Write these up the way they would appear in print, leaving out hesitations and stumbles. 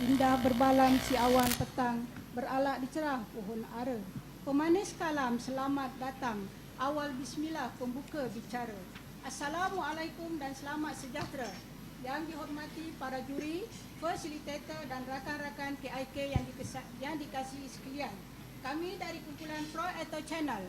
Indah berbalan si awan petang, beralak di cerah pohon ara. Pemanis kalam selamat datang, awal bismillah pembuka bicara. Assalamualaikum dan selamat sejahtera. Yang dihormati para juri, fasilitator dan rakan-rakan KIK yang dikasihi sekalian. Kami dari kumpulan Pro atau Channel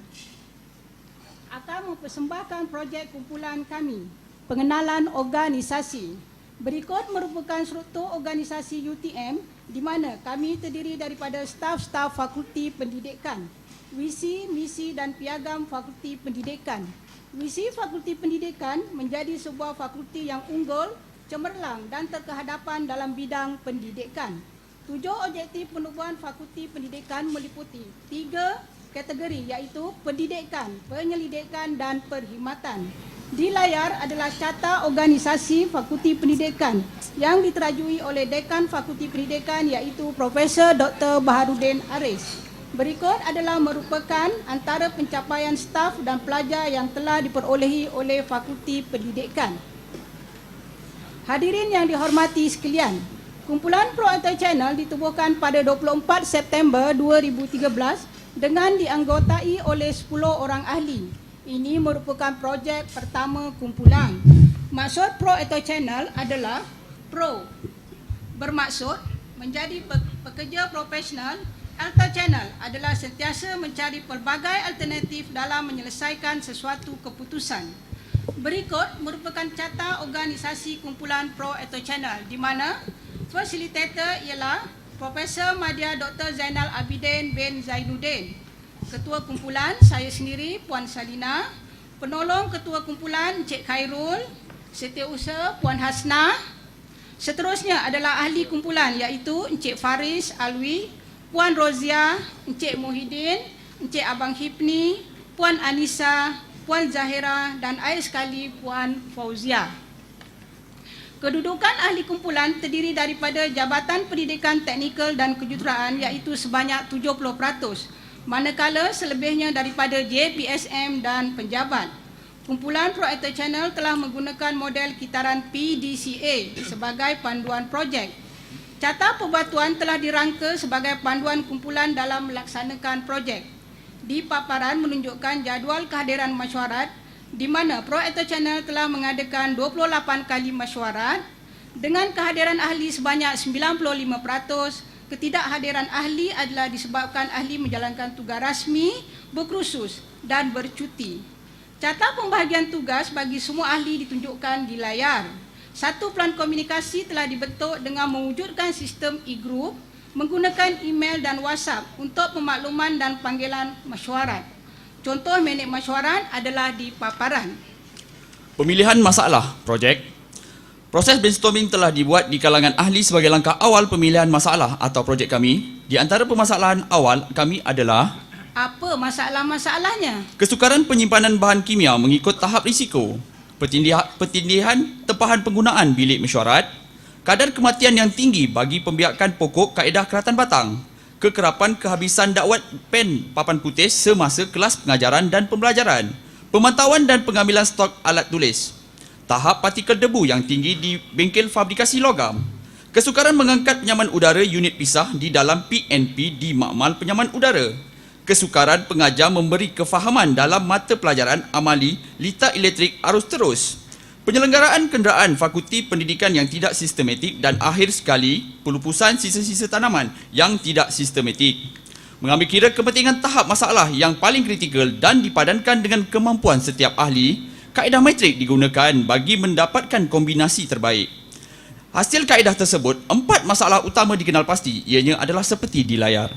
akan mempersembahkan projek kumpulan kami, pengenalan organisasi. Berikut merupakan struktur organisasi UTM di mana kami terdiri daripada staf-staf Fakulti Pendidikan, visi, misi dan piagam Fakulti Pendidikan. Visi Fakulti Pendidikan menjadi sebuah fakulti yang unggul, cemerlang dan terkehadapan dalam bidang pendidikan. 7 objektif penubuhan Fakulti Pendidikan meliputi 3 kategori iaitu pendidikan, penyelidikan dan perkhidmatan. Di layar adalah carta organisasi Fakulti Pendidikan yang diterajui oleh Dekan Fakulti Pendidikan iaitu Profesor Dr. Baharudin Aris. Berikut adalah merupakan antara pencapaian staf dan pelajar yang telah diperolehi oleh Fakulti Pendidikan. Hadirin yang dihormati sekalian, kumpulan Pro atau Channel ditubuhkan pada 24 September 2013 dengan dianggotai oleh 10 orang ahli. Ini merupakan projek pertama kumpulan. Maksud Pro atau Channel adalah Pro bermaksud menjadi pekerja profesional. Atau Channel adalah sentiasa mencari pelbagai alternatif dalam menyelesaikan sesuatu keputusan. Berikut merupakan carta organisasi kumpulan Pro atau Channel di mana fasilitator ialah Profesor Madya Dr. Zainal Abidin bin Zainuddin. Ketua kumpulan saya sendiri Puan Salina, penolong ketua kumpulan Encik Khairul, setiausaha Puan Hasnah. Seterusnya adalah ahli kumpulan iaitu Encik Faris Alwi, Puan Rozia, Encik Muhyiddin, Encik Abang Hipni, Puan Anissa, Puan Zahira dan akhir sekali Puan Fauzia. Kedudukan ahli kumpulan terdiri daripada Jabatan Pendidikan Teknikal dan Kejuruteraan iaitu sebanyak 70%, manakala selebihnya daripada JPSM dan penjabat. Kumpulan Pro atau Channel telah menggunakan model kitaran PDCA sebagai panduan projek. Carta Perbatuan telah dirangka sebagai panduan kumpulan dalam melaksanakan projek. Di paparan menunjukkan jadual kehadiran mesyuarat di mana Pro atau Channel telah mengadakan 28 kali mesyuarat dengan kehadiran ahli sebanyak 95%. Ketidakhadiran ahli adalah disebabkan ahli menjalankan tugas rasmi, berkursus dan bercuti. Carta pembahagian tugas bagi semua ahli ditunjukkan di layar. Satu pelan komunikasi telah dibentuk dengan mewujudkan sistem e-group menggunakan email dan WhatsApp untuk pemakluman dan panggilan mesyuarat. Contoh minit mesyuarat adalah di paparan. Pemilihan masalah projek. Proses brainstorming telah dibuat di kalangan ahli sebagai langkah awal pemilihan masalah atau projek kami. Di antara permasalahan awal kami adalah: apa masalah-masalahnya? Kesukaran penyimpanan bahan kimia mengikut tahap risiko, pertindihan tempahan penggunaan bilik mesyuarat, kadar kematian yang tinggi bagi pembiakan pokok kaedah keratan batang, kekerapan kehabisan dakwat pen papan putih semasa kelas pengajaran dan pembelajaran, pemantauan dan pengambilan stok alat tulis, tahap partikel debu yang tinggi di bengkel fabrikasi logam, kesukaran mengangkat penyaman udara unit pisah di dalam PNP di makmal penyaman udara, kesukaran pengajar memberi kefahaman dalam mata pelajaran amali litar elektrik arus terus, penyelenggaraan kenderaan Fakulti Pendidikan yang tidak sistematik dan akhir sekali pelupusan sisa-sisa tanaman yang tidak sistematik. Mengambil kira kepentingan tahap masalah yang paling kritikal dan dipadankan dengan kemampuan setiap ahli, kaedah metrik digunakan bagi mendapatkan kombinasi terbaik. Hasil kaedah tersebut, 4 masalah utama dikenal pasti, ianya adalah seperti di layar.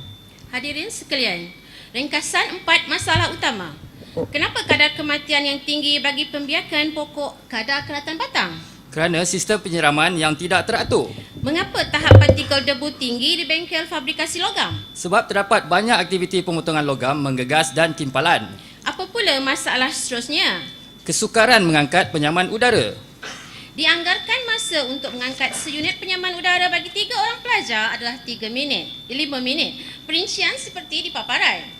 Hadirin sekalian, ringkasan 4 masalah utama. Kenapa kadar kematian yang tinggi bagi pembiakan pokok kadar keratan batang? Kerana sistem penyiraman yang tidak teratur. Mengapa tahap partikel debu tinggi di bengkel fabrikasi logam? Sebab terdapat banyak aktiviti pemotongan logam, menggegas dan timpalan. Apa pula masalah seterusnya? Kesukaran mengangkat penyaman udara. Dianggarkan masa untuk mengangkat seunit penyaman udara bagi 3 orang pelajar adalah 5 minit. Perincian seperti di paparan.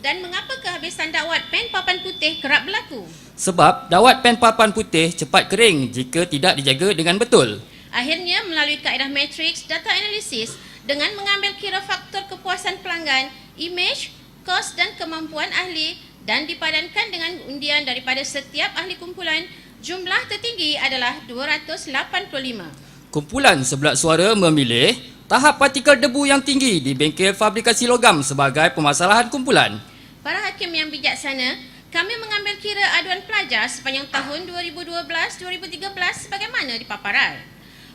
Dan mengapa kehabisan dakwat pen papan putih kerap berlaku? Sebab dawat pen papan putih cepat kering jika tidak dijaga dengan betul. Akhirnya, melalui kaedah matriks data analisis dengan mengambil kira faktor kepuasan pelanggan, imej, kos dan kemampuan ahli dan dipadankan dengan undian daripada setiap ahli kumpulan, jumlah tertinggi adalah 285. Kumpulan sebelat suara memilih tahap partikel debu yang tinggi di bengkel fabrikasi logam sebagai permasalahan kumpulan. Para hakim yang bijaksana, kami mengambil kira aduan pelajar sepanjang tahun 2012-2013 sebagaimana di paparan.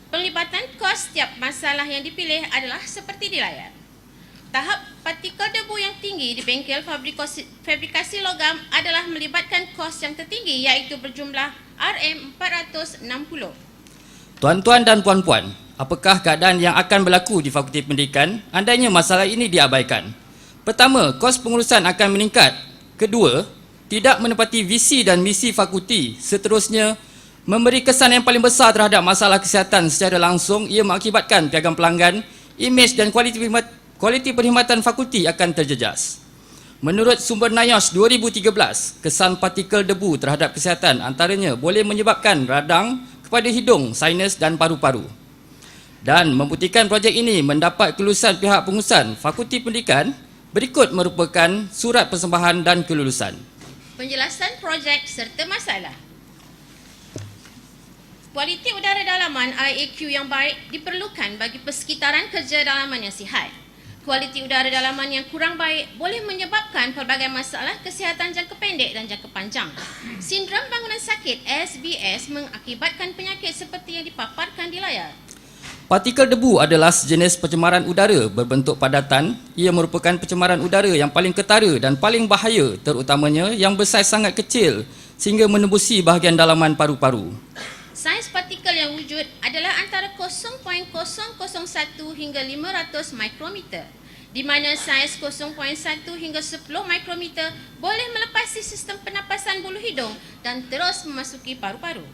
Penglibatan kos setiap masalah yang dipilih adalah seperti di layar. Tahap partikel debu yang tinggi di bengkel fabrikasi logam adalah melibatkan kos yang tertinggi iaitu berjumlah RM460. Tuan-tuan dan puan-puan, apakah keadaan yang akan berlaku di Fakulti Pendidikan andainya masalah ini diabaikan? Pertama, kos pengurusan akan meningkat. Kedua, tidak menepati visi dan misi fakulti. Seterusnya, memberi kesan yang paling besar terhadap masalah kesihatan secara langsung, ia mengakibatkan piagam pelanggan, imej dan kualiti perkhidmatan fakulti akan terjejas. Menurut sumber NIOSH 2013, kesan partikel debu terhadap kesihatan antaranya boleh menyebabkan radang kepada hidung, sinus dan paru-paru. Dan membuktikan projek ini mendapat kelulusan pihak pengurusan Fakulti Pendidikan, berikut merupakan surat persembahan dan kelulusan. Penjelasan projek serta masalah. Kualiti udara dalaman IAQ yang baik diperlukan bagi persekitaran kerja dalaman yang sihat. Kualiti udara dalaman yang kurang baik boleh menyebabkan pelbagai masalah kesihatan jangka pendek dan jangka panjang. Sindrom bangunan sakit SBS mengakibatkan penyakit seperti yang dipaparkan di layar. Partikel debu adalah sejenis pencemaran udara berbentuk padatan. Ia merupakan pencemaran udara yang paling ketara dan paling bahaya, terutamanya yang bersaiz sangat kecil sehingga menembusi bahagian dalaman paru-paru. Saiz partikel yang wujud adalah antara 0.001 hingga 500 mikrometer, di mana saiz 0.1 hingga 10 mikrometer boleh melepasi sistem pernafasan bulu hidung dan terus memasuki paru-paru.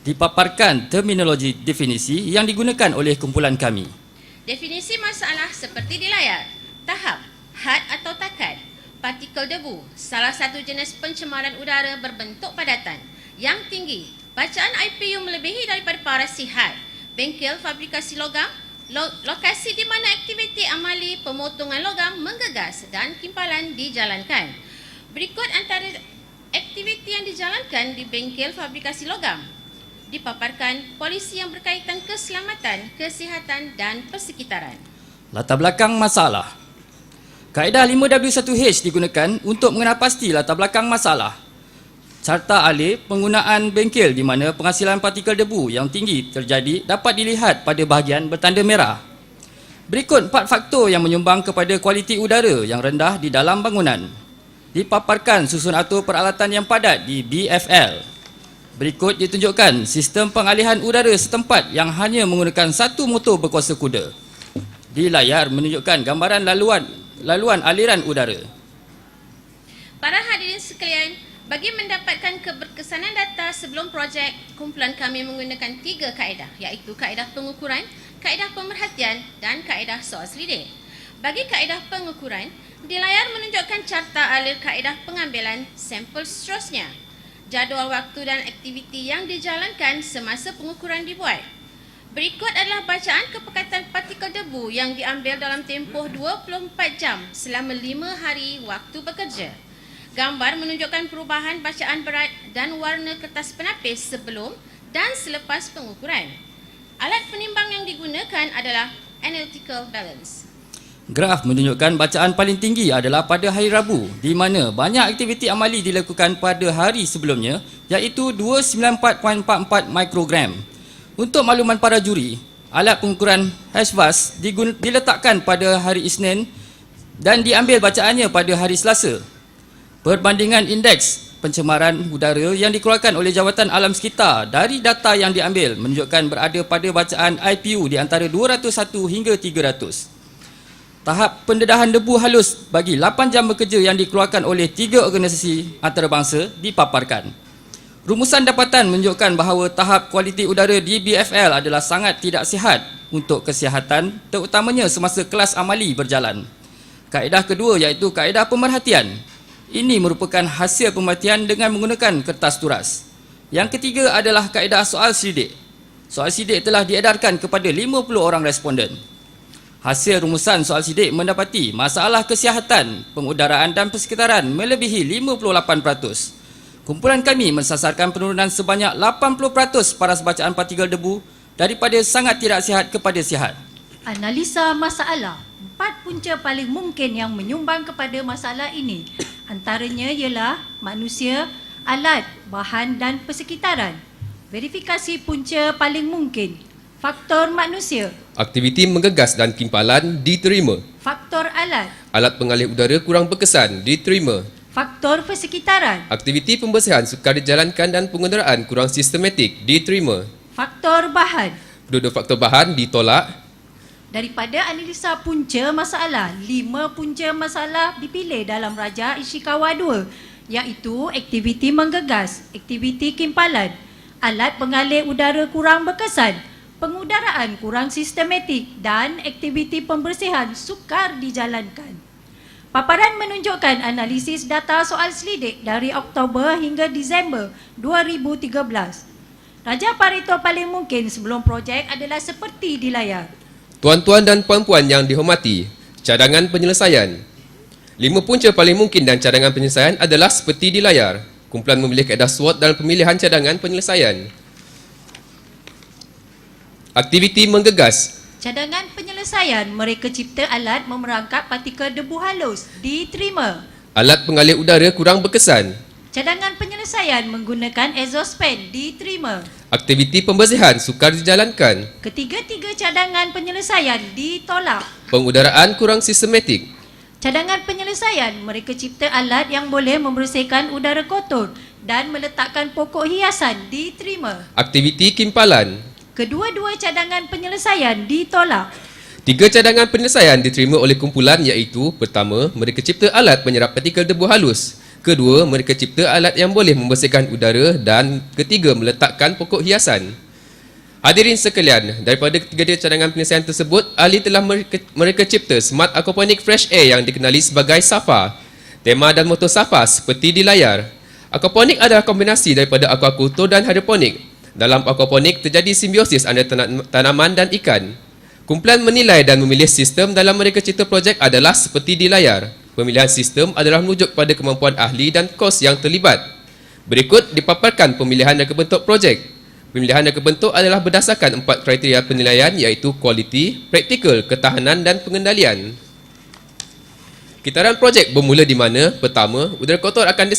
Dipaparkan terminologi definisi yang digunakan oleh kumpulan kami. Definisi masalah seperti di layar. Tahap, had atau takat. Partikel debu, salah satu jenis pencemaran udara berbentuk padatan yang tinggi. Bacaan IPU melebihi daripada paras sihat. Bengkel fabrikasi logam, lokasi di mana aktiviti amali pemotongan logam menggegas dan timpalan dijalankan. Berikut antara aktiviti yang dijalankan di bengkel fabrikasi logam. Dipaparkan polisi yang berkaitan keselamatan, kesihatan dan persekitaran. Latar belakang masalah. Kaedah 5W1H digunakan untuk mengenal pasti latar belakang masalah. Carta alih penggunaan bengkel di mana penghasilan partikel debu yang tinggi terjadi dapat dilihat pada bahagian bertanda merah. Berikut 4 faktor yang menyumbang kepada kualiti udara yang rendah di dalam bangunan. Dipaparkan susun atur peralatan yang padat di BFL. Berikut ditunjukkan sistem pengalihan udara setempat yang hanya menggunakan satu motor berkuasa kuda. Di layar menunjukkan gambaran laluan aliran udara. Para hadirin sekalian, bagi mendapatkan keberkesanan data sebelum projek, kumpulan kami menggunakan 3 kaedah, iaitu kaedah pengukuran, kaedah pemerhatian dan kaedah soal selidik. Bagi kaedah pengukuran, di layar menunjukkan carta alur kaedah pengambilan sampel seterusnya, jadual waktu dan aktiviti yang dijalankan semasa pengukuran dibuat. Berikut adalah bacaan kepekatan partikel debu yang diambil dalam tempoh 24 jam selama 5 hari waktu bekerja. Gambar menunjukkan perubahan bacaan berat dan warna kertas penapis sebelum dan selepas pengukuran. Alat penimbang yang digunakan adalah analytical balance. Graf menunjukkan bacaan paling tinggi adalah pada hari Rabu, di mana banyak aktiviti amali dilakukan pada hari sebelumnya, iaitu 294.44 mikrogram. Untuk makluman para juri, alat pengukuran HVAS diletakkan pada hari Isnin dan diambil bacaannya pada hari Selasa. Perbandingan indeks pencemaran udara yang dikeluarkan oleh Jawatan Alam Sekitar dari data yang diambil menunjukkan berada pada bacaan IPU di antara 201 hingga 300. Tahap pendedahan debu halus bagi 8 jam bekerja yang dikeluarkan oleh 3 organisasi antarabangsa dipaparkan. Rumusan dapatan menunjukkan bahawa tahap kualiti udara di BFL adalah sangat tidak sihat untuk kesihatan, terutamanya semasa kelas amali berjalan. Kaedah kedua iaitu kaedah pemerhatian. Ini merupakan hasil pemerhatian dengan menggunakan kertas turas. Yang ketiga adalah kaedah soal sidik. Soal sidik telah diedarkan kepada 50 orang responden. Hasil rumusan soal sidik mendapati masalah kesihatan, pengudaraan dan persekitaran melebihi 58%. Kumpulan kami mensasarkan penurunan sebanyak 80% paras bacaan partikel debu daripada sangat tidak sihat kepada sihat. Analisa masalah. 4 punca paling mungkin yang menyumbang kepada masalah ini. Antaranya ialah manusia, alat, bahan dan persekitaran. Verifikasi punca paling mungkin. Faktor manusia, Aktiviti menggegas dan kimpalan diterima. faktor alat, Alat pengalih udara kurang berkesan diterima. faktor persekitaran, Aktiviti pembersihan sukar dijalankan dan pengenderaan kurang sistematik diterima. faktor bahan. Kedua-dua faktor bahan ditolak. Daripada analisa punca masalah, 5 punca masalah dipilih dalam Raja Ishikawa 2, iaitu aktiviti menggegas, aktiviti kimpalan, alat pengalih udara kurang berkesan, pengudaraan kurang sistematik dan aktiviti pembersihan sukar dijalankan. Paparan menunjukkan analisis data soal selidik dari Oktober hingga Disember 2013. Raja Pareto paling mungkin sebelum projek adalah seperti di layar. Tuan-tuan dan puan-puan yang dihormati, cadangan penyelesaian. 5 punca paling mungkin dan cadangan penyelesaian adalah seperti di layar. Kumpulan memilih kaedah SWOT dalam pemilihan cadangan penyelesaian. Aktiviti menggegas. Cadangan penyelesaian, mereka cipta alat memerangkap partikel debu halus, diterima. Alat pengalih udara kurang berkesan. Cadangan penyelesaian menggunakan exhaust fan, diterima. Aktiviti pembersihan sukar dijalankan. Ketiga-tiga cadangan penyelesaian ditolak. Pengudaraan kurang sistematik. Cadangan penyelesaian, mereka cipta alat yang boleh membersihkan udara kotor dan meletakkan pokok hiasan, diterima. Aktiviti kimpalan. Kedua-dua cadangan penyelesaian ditolak. 3 cadangan penyelesaian diterima oleh kumpulan iaitu: pertama, mereka cipta alat penyerap partikel debu halus. Kedua, mereka cipta alat yang boleh membersihkan udara. Dan ketiga, meletakkan pokok hiasan. Hadirin sekalian, daripada ketiga cadangan penyelesaian tersebut, ahli telah mereka cipta Smart Aquaponic Fresh Air yang dikenali sebagai SAFA. Tema dan moto SAFA seperti di layar. Aquaponic adalah kombinasi daripada aquakultur dan hidroponik. Dalam aquaponic terjadi simbiosis antara tanaman dan ikan. Kumpulan menilai dan memilih sistem dalam mereka cipta projek adalah seperti di layar. Pemilihan sistem adalah merujuk pada kemampuan ahli dan kos yang terlibat. Berikut dipaparkan pemilihan reka bentuk projek. Pemilihan reka bentuk adalah berdasarkan 4 kriteria penilaian iaitu kualiti, praktikal, ketahanan dan pengendalian. Kitaran projek bermula di mana? Pertama, udara kotor akan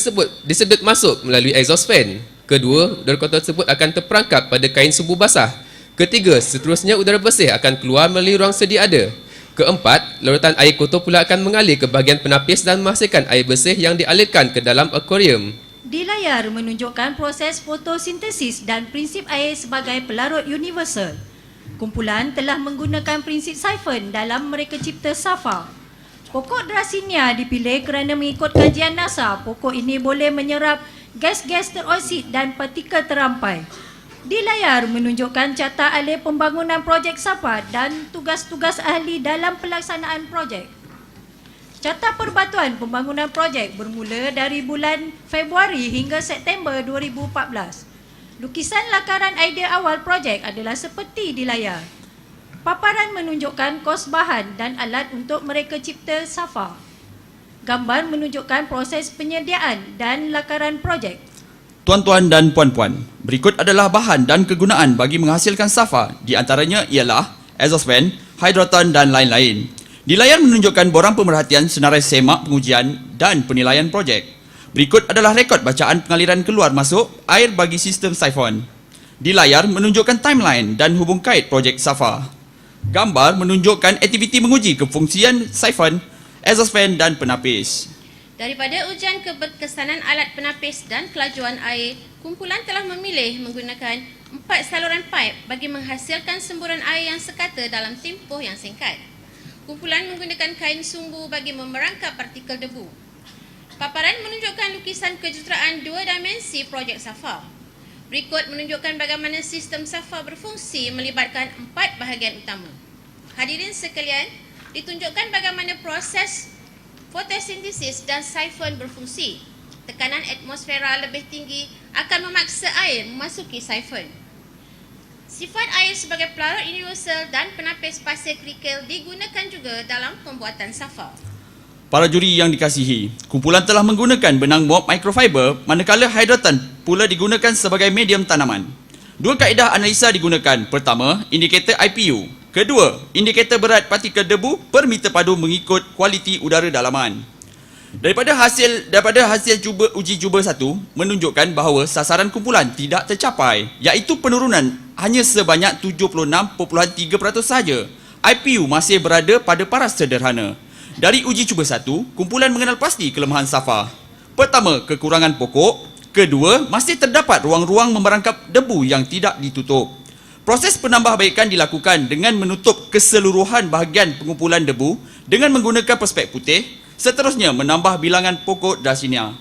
disedut masuk melalui exhaust fan. Kedua, udara kotor tersebut akan terperangkap pada kain sumbu basah. Ketiga, seterusnya udara bersih akan keluar melalui ruang sedia ada. Keempat, larutan air kotor pula akan mengalir ke bahagian penapis dan menghasilkan air bersih yang dialirkan ke dalam akuarium. Di layar menunjukkan proses fotosintesis dan prinsip air sebagai pelarut universal. Kumpulan telah menggunakan prinsip siphon dalam mereka cipta SAFA. Pokok Dracaena dipilih kerana mengikut kajian NASA, pokok ini boleh menyerap gas-gas teroksid dan partikel terampai. Di layar menunjukkan carta alih pembangunan projek SAFA dan tugas-tugas ahli dalam pelaksanaan projek. Carta perbatuan pembangunan projek bermula dari bulan Februari hingga September 2014. Lukisan lakaran idea awal projek adalah seperti di layar. Paparan menunjukkan kos bahan dan alat untuk mereka cipta SAFA. Gambar menunjukkan proses penyediaan dan lakaran projek. Tuan-tuan dan puan-puan, berikut adalah bahan dan kegunaan bagi menghasilkan SAFA. Di antaranya ialah exhaust fan, hidroton dan lain-lain. Di layar menunjukkan borang pemerhatian senarai semak pengujian dan penilaian projek. Berikut adalah rekod bacaan pengaliran keluar masuk air bagi sistem siphon. Di layar menunjukkan timeline dan hubung kait projek SAFA. Gambar menunjukkan aktiviti menguji kefungsian siphon, exhaust fan dan penapis. Daripada ujian keberkesanan alat penapis dan kelajuan air, kumpulan telah memilih menggunakan 4 saluran pipe bagi menghasilkan semburan air yang sekata dalam tempoh yang singkat. Kumpulan menggunakan kain sumbu bagi memerangkap partikel debu. Paparan menunjukkan lukisan kejuruteraan 2 dimensi projek SAFA. Berikut menunjukkan bagaimana sistem SAFA berfungsi melibatkan 4 bahagian utama. Hadirin sekalian, ditunjukkan bagaimana proses fotosintesis dan sifon berfungsi. Tekanan atmosfera lebih tinggi akan memaksa air memasuki sifon. Sifat air sebagai pelarut universal dan penapis pasir kerikil digunakan juga dalam pembuatan safa. Para juri yang dikasihi, kumpulan telah menggunakan benang mop microfiber manakala hydroton pula digunakan sebagai medium tanaman. Dua kaedah analisa digunakan. Pertama, indikator IPU. Kedua, indikator berat partikel debu per meter padu mengikut kualiti udara dalaman. Daripada hasil uji cuba 1 menunjukkan bahawa sasaran kumpulan tidak tercapai, iaitu penurunan hanya sebanyak 76.3% sahaja. IPU masih berada pada paras sederhana. Dari uji cuba 1, kumpulan mengenal pasti kelemahan SAFA. Pertama, kekurangan pokok. Kedua, masih terdapat ruang-ruang memerangkap debu yang tidak ditutup. Proses penambahbaikan dilakukan dengan menutup keseluruhan bahagian pengumpulan debu dengan menggunakan perspek putih. Seterusnya, menambah bilangan pokok Dracaena.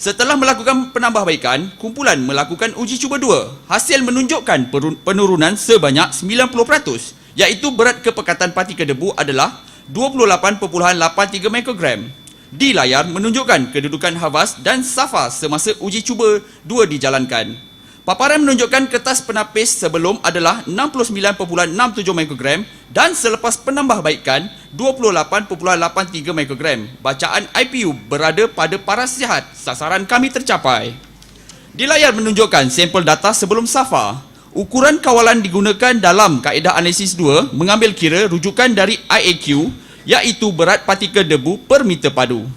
Setelah melakukan penambahbaikan, kumpulan melakukan uji cuba 2. Hasil menunjukkan penurunan sebanyak 90%, iaitu berat kepekatan partikel debu adalah 28.83 mikrogram. Di layar menunjukkan kedudukan Havas dan SAFA semasa uji cuba 2 dijalankan. Paparan menunjukkan kertas penapis sebelum adalah 69.67 mikrogram dan selepas penambahbaikan 28.83 mikrogram. Bacaan IPU berada pada paras sihat. Sasaran kami tercapai. Di layar menunjukkan sampel data sebelum SAFA. Ukuran kawalan digunakan dalam kaedah analisis 2 mengambil kira rujukan dari IAQ, iaitu berat partikel debu per meter padu.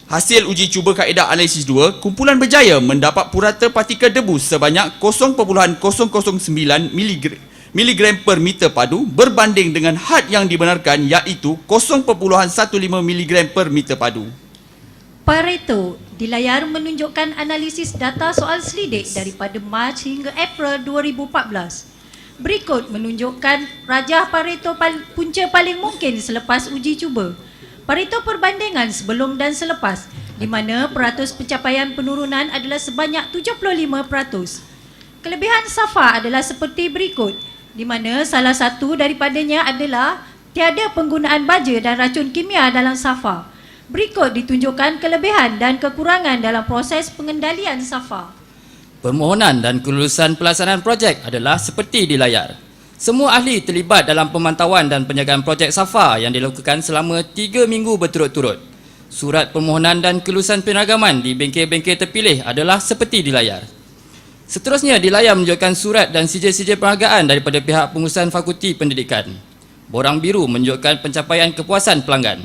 Hasil uji cuba kaedah analisis 2, kumpulan berjaya mendapat purata partikel debu sebanyak 0.009 mg per meter padu berbanding dengan had yang dibenarkan iaitu 0.15 mg per meter padu. Pareto di layar menunjukkan analisis data soal selidik daripada Mac hingga April 2014. Berikut menunjukkan rajah Pareto punca paling mungkin selepas uji cuba. Pareto perbandingan sebelum dan selepas, di mana peratus pencapaian penurunan adalah sebanyak 75%. Kelebihan SAFA adalah seperti berikut, di mana salah satu daripadanya adalah tiada penggunaan baja dan racun kimia dalam SAFA. Berikut ditunjukkan kelebihan dan kekurangan dalam proses pengendalian SAFA. Permohonan dan kelulusan pelaksanaan projek adalah seperti di layar. Semua ahli terlibat dalam pemantauan dan penjagaan projek SAFA yang dilakukan selama 3 minggu berturut-turut. Surat permohonan dan kelulusan penyeragaman di bengkel-bengkel terpilih adalah seperti di layar. Seterusnya, di layar menunjukkan surat dan sijil-sijil penghargaan daripada pihak pengurusan Fakulti Pendidikan. Borang biru menunjukkan pencapaian kepuasan pelanggan.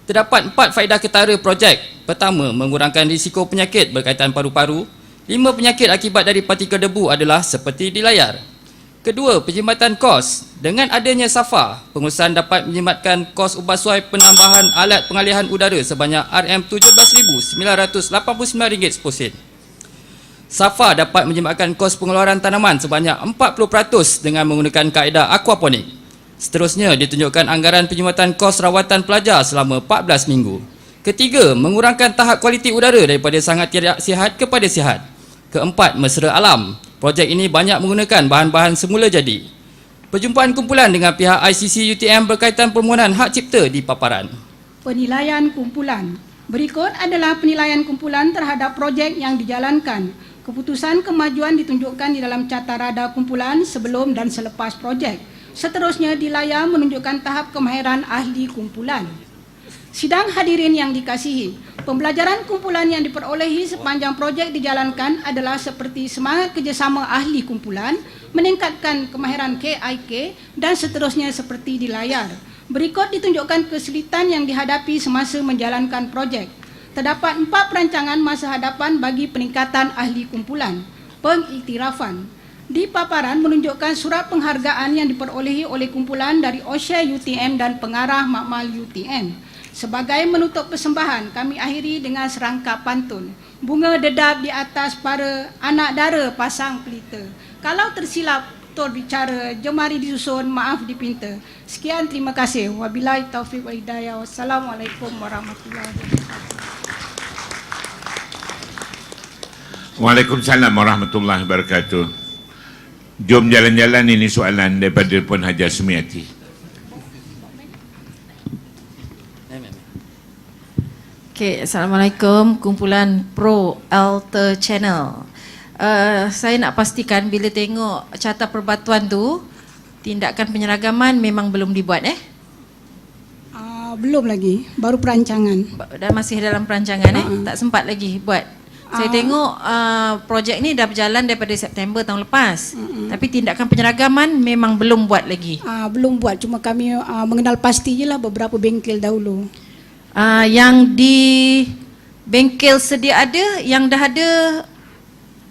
Terdapat 4 faedah ketara projek. Pertama, mengurangkan risiko penyakit berkaitan paru-paru. 5 penyakit akibat dari partikel debu adalah seperti di layar. Kedua, penjimatan kos. Dengan adanya SAFA, pengurusan dapat menjimatkan kos ubah suai penambahan alat pengalihan udara sebanyak RM17,989 seposen. SAFA dapat menjimatkan kos pengeluaran tanaman sebanyak 40% dengan menggunakan kaedah aquaponik. Seterusnya, ditunjukkan anggaran penjimatan kos rawatan pelajar selama 14 minggu. Ketiga, mengurangkan tahap kualiti udara daripada sangat tidak sihat kepada sihat. Keempat, mesra alam. Projek ini banyak menggunakan bahan-bahan semula jadi. Perjumpaan kumpulan dengan pihak ICC UTM berkaitan permohonan hak cipta di paparan. Penilaian kumpulan. Berikut adalah penilaian kumpulan terhadap projek yang dijalankan. Keputusan kemajuan ditunjukkan di dalam catarada kumpulan sebelum dan selepas projek. Seterusnya, di layar menunjukkan tahap kemahiran ahli kumpulan. Sidang hadirin yang dikasihi, pembelajaran kumpulan yang diperolehi sepanjang projek dijalankan adalah seperti semangat kerjasama ahli kumpulan, meningkatkan kemahiran KIK dan seterusnya seperti di layar. Berikut ditunjukkan kesulitan yang dihadapi semasa menjalankan projek. Terdapat 4 perancangan masa hadapan bagi peningkatan ahli kumpulan. Pengiktirafan. Di paparan menunjukkan surat penghargaan yang diperolehi oleh kumpulan dari OSHA UTM dan pengarah Makmal UTM. Sebagai menutup persembahan, kami akhiri dengan serangkap pantun. Bunga dedap di atas para anak dara pasang pelita. Kalau tersilap tutur bicara, jemari disusun, maaf dipinta. Sekian, terima kasih. Wabillahi taufiq wal hidayah. Wassalamualaikum warahmatullahi wabarakatuh. Waalaikumsalam warahmatullahi wabarakatuh. Jom jalan-jalan, ini soalan daripada Puan Hajar Sumiati. Okey, Assalamualaikum, kumpulan Pro Alter Channel. Saya nak pastikan bila tengok Carta Perbatuan tu, tindakan penyeragaman memang belum dibuat Belum lagi, baru perancangan. Dan masih dalam perancangan tak sempat lagi buat. Saya tengok projek ni dah berjalan daripada September tahun lepas. Tapi tindakan penyeragaman memang belum buat lagi. Belum buat, cuma kami mengenal pasti je lah beberapa bengkel dahulu. Yang di bengkel sedia ada, yang dah ada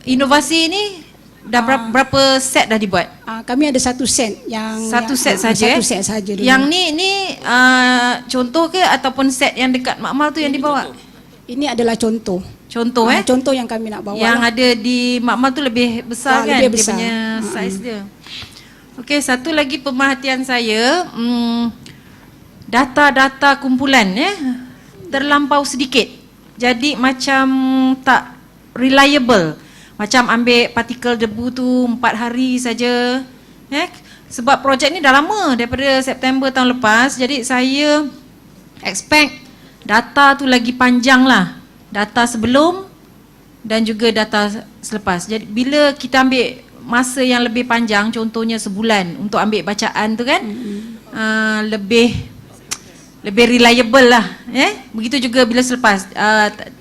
inovasi ni dah berapa set dah dibuat? Kami ada satu set yang Satu set saja. Satu set saja dulu. Yang ni contoh ke ataupun set yang dekat Makmal tu yang dibawa? Ini adalah contoh. Contoh Contoh yang kami nak bawa. Yang lah. ada di Makmal tu lebih besar kan? Lebih besar. Dia punya saiz dia. Okey, satu lagi pemerhatian saya, data-data kumpulan terlampau sedikit. Jadi macam tak reliable. Macam ambil partikel debu tu 4 hari saja. Sebab projek ni dah lama daripada September tahun lepas. Jadi saya expect data tu lagi panjang lah. Data sebelum dan juga data selepas. Jadi bila kita ambil masa yang lebih panjang, contohnya sebulan untuk ambil bacaan tu kan, lebih reliable lah. Begitu juga bila selepas.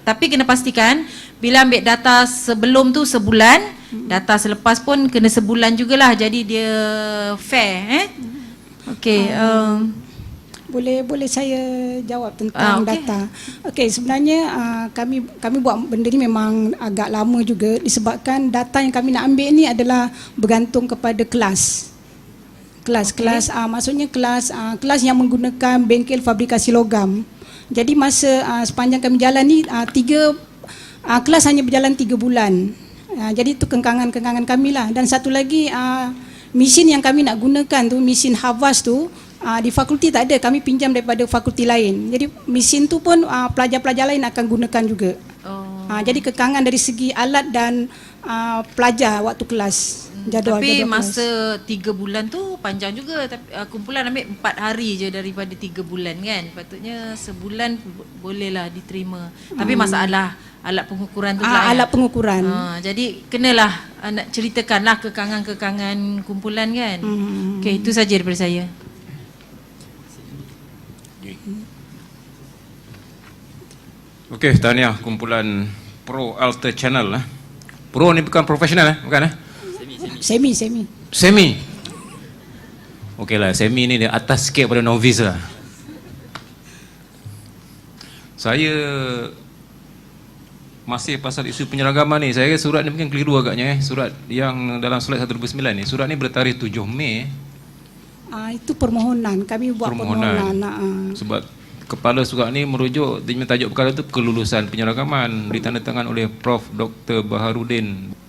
Tapi kena pastikan bila ambil data sebelum tu sebulan, data selepas pun kena sebulan jugalah. Jadi dia fair. Okey. Boleh saya jawab tentang data. Okey, sebenarnya kami buat benda ni memang agak lama juga disebabkan data yang kami nak ambil ni adalah bergantung kepada kelas. Kelas maksudnya kelas yang menggunakan bengkel fabrikasi logam. Jadi masa sepanjang kami jalan ni kelas hanya berjalan 3 bulan. Jadi itu kengkangan kami lah. Dan satu lagi mesin yang kami nak gunakan tu, mesin Havas tu, di fakulti tak ada, kami pinjam daripada fakulti lain. Jadi mesin tu pun pelajar-pelajar lain akan gunakan juga. Jadi kekangan dari segi alat dan pelajar waktu kelas. Tapi masa 3 bulan tu panjang juga. Tapi kumpulan ambil 4 hari je daripada 3 bulan kan. Patutnya sebulan bolehlah diterima. Tapi masalah alat pengukuran tu lah. Alat pengukuran. Jadi kenalah nak ceritakanlah kekangan-kekangan kumpulan kan. Okey, itu saja daripada saya. Okey, tahniah kumpulan Pro Alter Channel lah. Pro ni bukan profesional bukan Semi. Semi. Okeylah, semi ni dia atas sikit pada novice lah. Saya masih pasal isu penyeragaman ni. Saya surat ni mungkin keliru agaknya Surat yang dalam slide 129 ni. Surat ni bertarikh 7 Mei. Itu permohonan. Kami buat permohonan. Sebab kepala surat ni merujuk tajuk perkara tu kelulusan penyeragaman ditandatangan oleh Prof. Dr. Baharudin.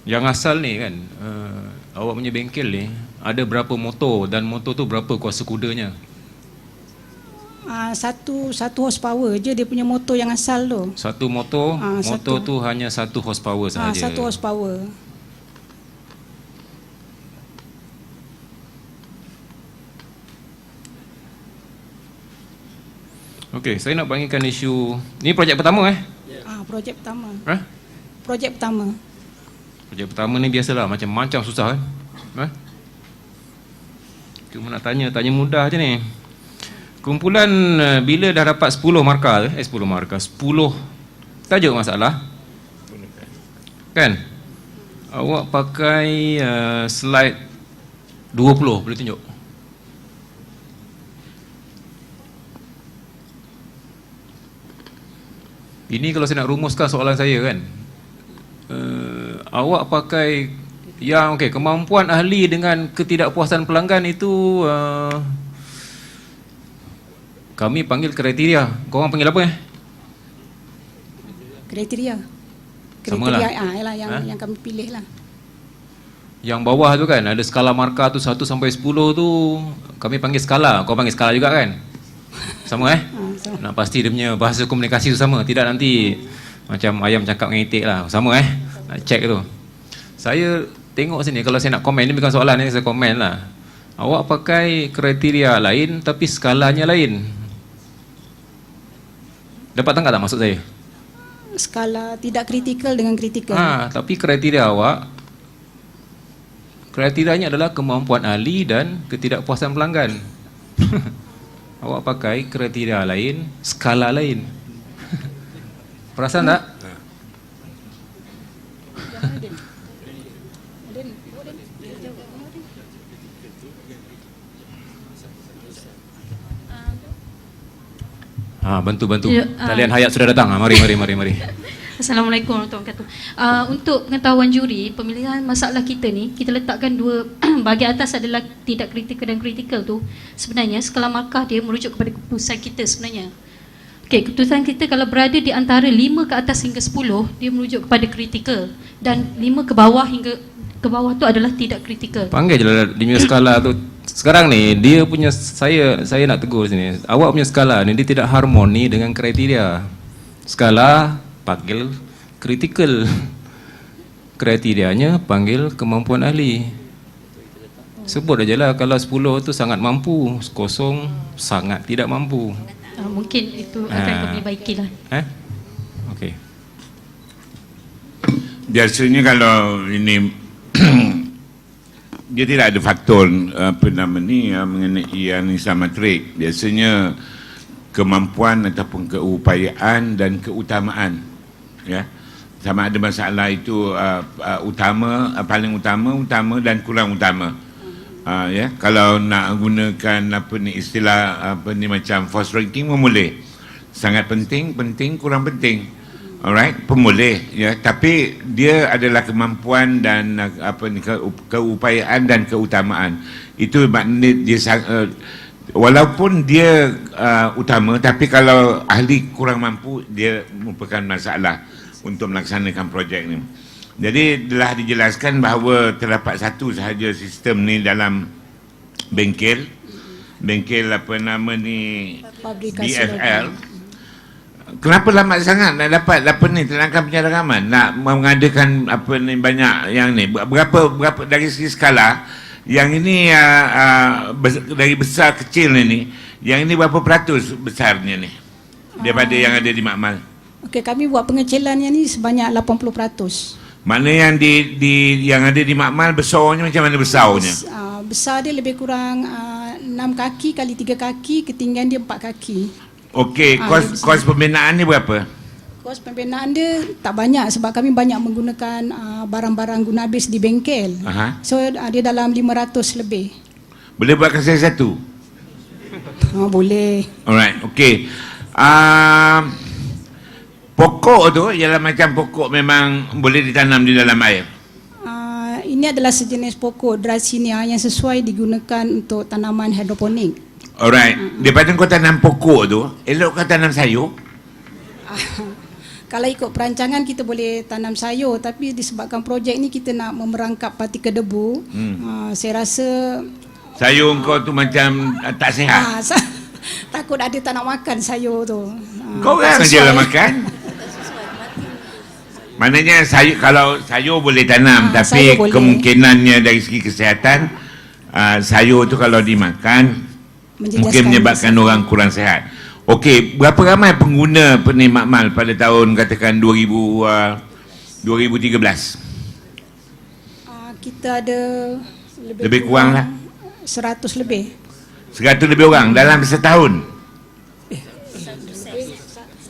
Yang asal ni kan, awak punya bengkel ni ada berapa motor dan motor tu berapa kuasa kudanya? Satu horsepower je dia punya motor yang asal tu. Satu motor, motor tu hanya 1 horsepower sahaja. 1 horsepower. Okey, saya nak bangkitkan isu. Ni projek pertama Projek pertama. Projek pertama ni biasalah macam-macam susah Cuma nak tanya mudah je ni. Kumpulan bila dah dapat 10 markah 10 tajuk masalah kan, awak pakai slide 20, boleh tunjuk? Ini kalau saya nak rumuskan soalan saya kan, awak pakai yang kemampuan ahli dengan ketidakpuasan pelanggan itu kami panggil kriteria. Korang panggil apa Kriteria. Samalah. Yang kami pilih lah. Yang bawah tu kan ada skala markah tu 1 sampai 10 tu kami panggil skala. Kau panggil skala juga kan? Sama sama. Nak pasti dia punya bahasa komunikasi tu sama. Tidak nanti macam ayam cakap dengan itik lah. Sama nak check tu. Saya tengok sini, kalau saya nak komen, ni bukan soalan ni, saya komen lah. Awak pakai kriteria lain tapi skalanya lain. Dapat tangkap tak maksud saya? Skala tidak kritikal dengan kritikal. Tapi kriteria awak, kriterianya adalah kemampuan ahli dan ketidakpuasan pelanggan. Awak pakai kriteria lain, skala lain. Perasan tak? Bantu. Ya, Talian Hayat sudah datang. Mari. Assalamualaikum warahmatullahi wabarakatuh. Untuk pengetahuan juri, pemilihan masalah kita ni, kita letakkan dua bahagian atas adalah tidak kritikal dan kritikal tu. Sebenarnya skala markah dia merujuk kepada keputusan kita sebenarnya. Okey, keputusan kita kalau berada di antara 5 ke atas hingga 10, dia merujuk kepada kritikal, dan 5 ke bawah hingga ke bawah tu adalah tidak kritikal. Panggil je lah dia punya skala tu. Sekarang ni dia punya, saya nak tegur sini. Awak punya skala ni dia tidak harmoni dengan kriteria. Skala panggil kritikal. Kriterianya panggil kemampuan ahli. Sebut aja lah kalau 10 tu sangat mampu, 0 sangat tidak mampu. Mungkin itu akan kami baikilah. Okey. Biasanya kalau ini dia tidak ada faktor mengenai analisis matrik. Biasanya kemampuan ataupun keupayaan dan keutamaan, ya, sama ada masalah itu utama, paling utama dan kurang utama. Ya, kalau nak gunakan istilah macam force ranking pun boleh. Sangat penting, kurang penting. Alright, pun boleh, ya, tapi dia adalah kemampuan dan keupayaan dan keutamaan. Itu maknanya dia walaupun dia utama, tapi kalau ahli kurang mampu, dia merupakan masalah untuk melaksanakan projek ni. Jadi telah dijelaskan bahawa terdapat satu sahaja sistem ni dalam bengkel BFL. Kenapa lambat sangat nak dapat tindakan penyeragaman, nak mengadakan banyak yang ni? Berapa dari segi skala yang ini dari besar kecil ni, yang ini berapa peratus besarnya ni daripada yang ada di Makmal? Okey, kami buat pengecilannya ni sebanyak 80%. Mana yang yang ada di Makmal besarnya macam mana besarnya? Besar dia lebih kurang 6 kaki kali 3 kaki, ketinggian dia 4 kaki. Okey, kos pembinaan ni berapa? Kos pembinaan dia tak banyak sebab kami banyak menggunakan barang-barang guna habis di bengkel. So dia dalam 500 lebih. Boleh buatkan saya satu? Boleh. Alright, okey. Pokok tu ialah macam pokok memang boleh ditanam di dalam air. Ini adalah sejenis pokok Dracaena yang sesuai digunakan untuk tanaman hidroponik. Alright, daripada kau tanam pokok tu, elok kau tanam sayur? Kalau ikut perancangan kita boleh tanam sayur, tapi disebabkan projek ni kita nak memerangkap partikel debu, saya rasa sayur kau tu macam tak sihat. Takut ada tak nak makan sayur tu. Kau orang je lah makan. Maknanya sayur, kalau sayur boleh tanam, tapi boleh. Kemungkinannya dari segi kesihatan, sayur tu kalau dimakan mungkin menyebabkan orang kurang sihat. Okey, berapa ramai pengguna Makmal pada tahun katakan 2013? Kita ada lebih kurang lah 100 lebih. 100 lebih orang dalam setahun.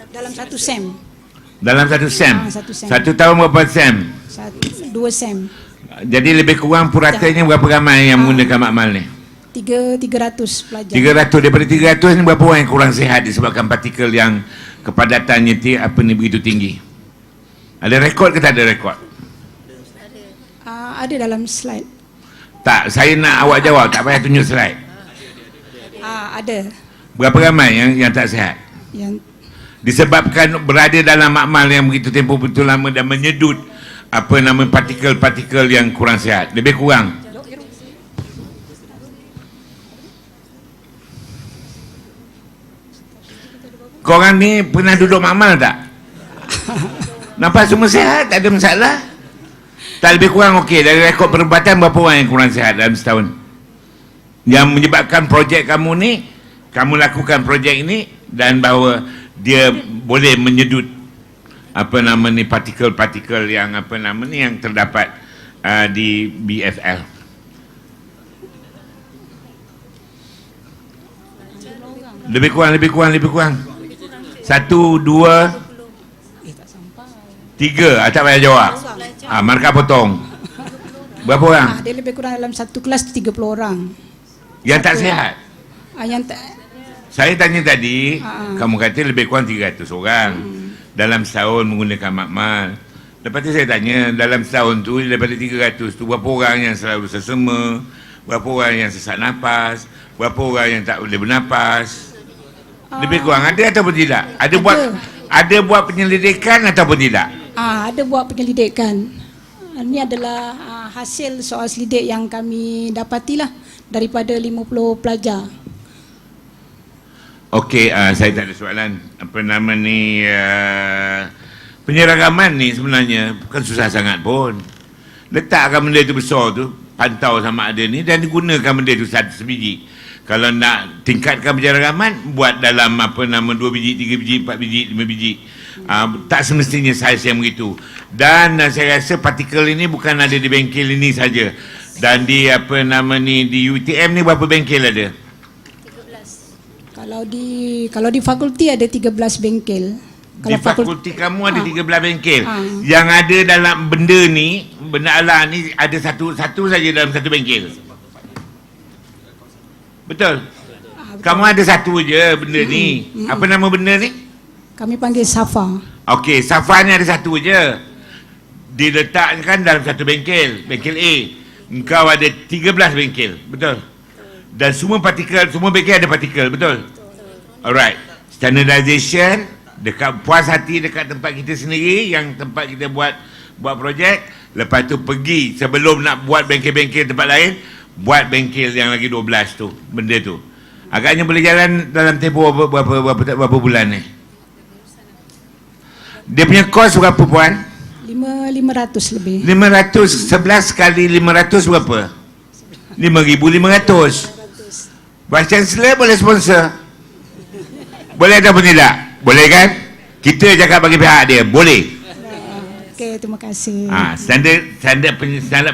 Dalam satu sem. Dalam satu sem. Satu tahun berapa sem? 2 sem. Jadi lebih kurang puratanya berapa ramai yang menggunakan Makmal ni? 300 pelajar. 300. Daripada 300 ni berapa orang yang kurang sihat disebabkan partikel yang kepadatannya begitu tinggi? Ada rekod ke tak ada rekod? Ada dalam slide. Tak, saya nak awak jawab, tak payah tunjuk slide. Ada. Berapa ramai yang tak sihat? Yang disebabkan berada dalam Makmal yang begitu tempoh begitu lama dan menyedut partikel-partikel yang kurang sihat. Lebih kurang. Korang ni pernah duduk Makmal tak? Nampak semua sihat, tak ada masalah. Tak, lebih kurang okey. Dari rekod perubatan berapa orang yang kurang sihat dalam setahun? Yang menyebabkan projek kamu ni, kamu lakukan projek ini, dan bahawa dia boleh menyedut partikel-partikel yang yang terdapat di BFL. Lebih kurang. 1, 2, 3. Tak payah jawab. Markah potong. Berapa orang? Dia lebih kurang dalam satu kelas 30 orang. Yang tak sihat. Yang tak, Saya tanya tadi, kamu kata lebih kurang 300 orang. Dalam setahun menggunakan makmal. Lepas tu saya tanya, dalam setahun tu daripada 300 tu berapa orang yang selalu sesama, berapa orang yang sesak nafas, berapa orang yang tak boleh bernafas. Lebih kurang ada ataupun tidak? Ada buat penyelidikan ataupun tidak? ada buat penyelidikan. Ini adalah hasil soal selidik yang kami dapatilah daripada 50 pelajar. Okey, saya tak ada soalan. Penyeragaman ni sebenarnya bukan susah sangat pun. Letakkan benda itu besar tu, pantau sama ada ni dan digunakan benda itu satu sebiji. Kalau nak tingkatkan penyeragaman, buat dalam 2 biji, 3 biji, 4 biji, 5 biji. Tak semestinya saiz yang begitu. Dan saya rasa partikel ini bukan ada di bengkel ini saja. Dan di di UTM ni berapa bengkel ada? Kalau di fakulti ada 13 bengkel. Di fakulti kamu ada 13 bengkel. Yang ada dalam benda ni, benda alam ni ada satu saja dalam satu bengkel. Betul? Kamu ada satu je benda ni. Apa nama benda ni? Kami panggil Safa. Okey, Safa ni ada satu je. Diletakkan dalam satu bengkel, bengkel A. Engkau ada 13 bengkel, betul? Dan semua bengkel ada partikel, betul? Alright. Standardization dekat puas hati dekat tempat kita sendiri, yang tempat kita buat projek. Lepas tu pergi sebelum nak buat bengkel-bengkel tempat lain, buat bengkel yang lagi 12 tu, benda tu. Agaknya boleh jalan dalam tempoh berapa bulan ni. Dia punya kos berapa puan? 500 lebih. 511 kali 500 berapa? 5,500. Vice Chancellor boleh sponsor? Boleh ataupun tidak? Boleh kan? Kita cakap bagi pihak dia, boleh. Okey, terima kasih. Standard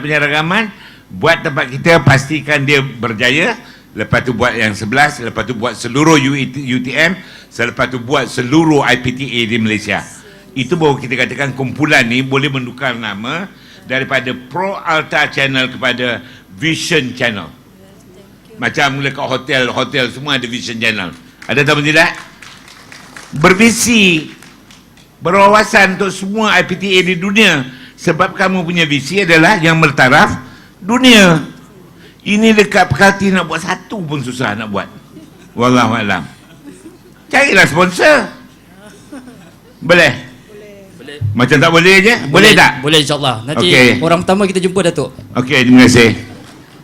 penyeragaman, buat tempat kita, pastikan dia berjaya. Lepas tu buat yang 11, lepas tu buat seluruh UTM, selepas tu buat seluruh IPTA di Malaysia. Itu baru kita katakan kumpulan ni boleh menukar nama daripada Pro Alta Channel kepada Vision Channel. Macam dekat hotel semua ada Vision Channel. Ada tahu tidak? Bervisi, berwawasan untuk semua IPTA di dunia. Sebab kamu punya visi adalah yang bertaraf dunia. Ini dekat Pekalti nak buat satu pun susah nak buat. Wallahualam. Carilah sponsor. Boleh? Macam tak boleh je? Boleh tak? Boleh, insyaAllah. Nanti orang pertama kita jumpa, Datuk. Okey, terima kasih.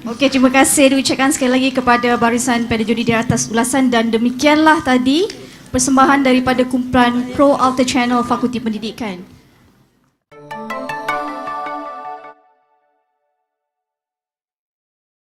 Okey, terima kasih diucapkan sekali lagi kepada Barisan Pedagogik di atas ulasan, dan demikianlah tadi persembahan daripada kumpulan Pro Alta Channel Fakulti Pendidikan.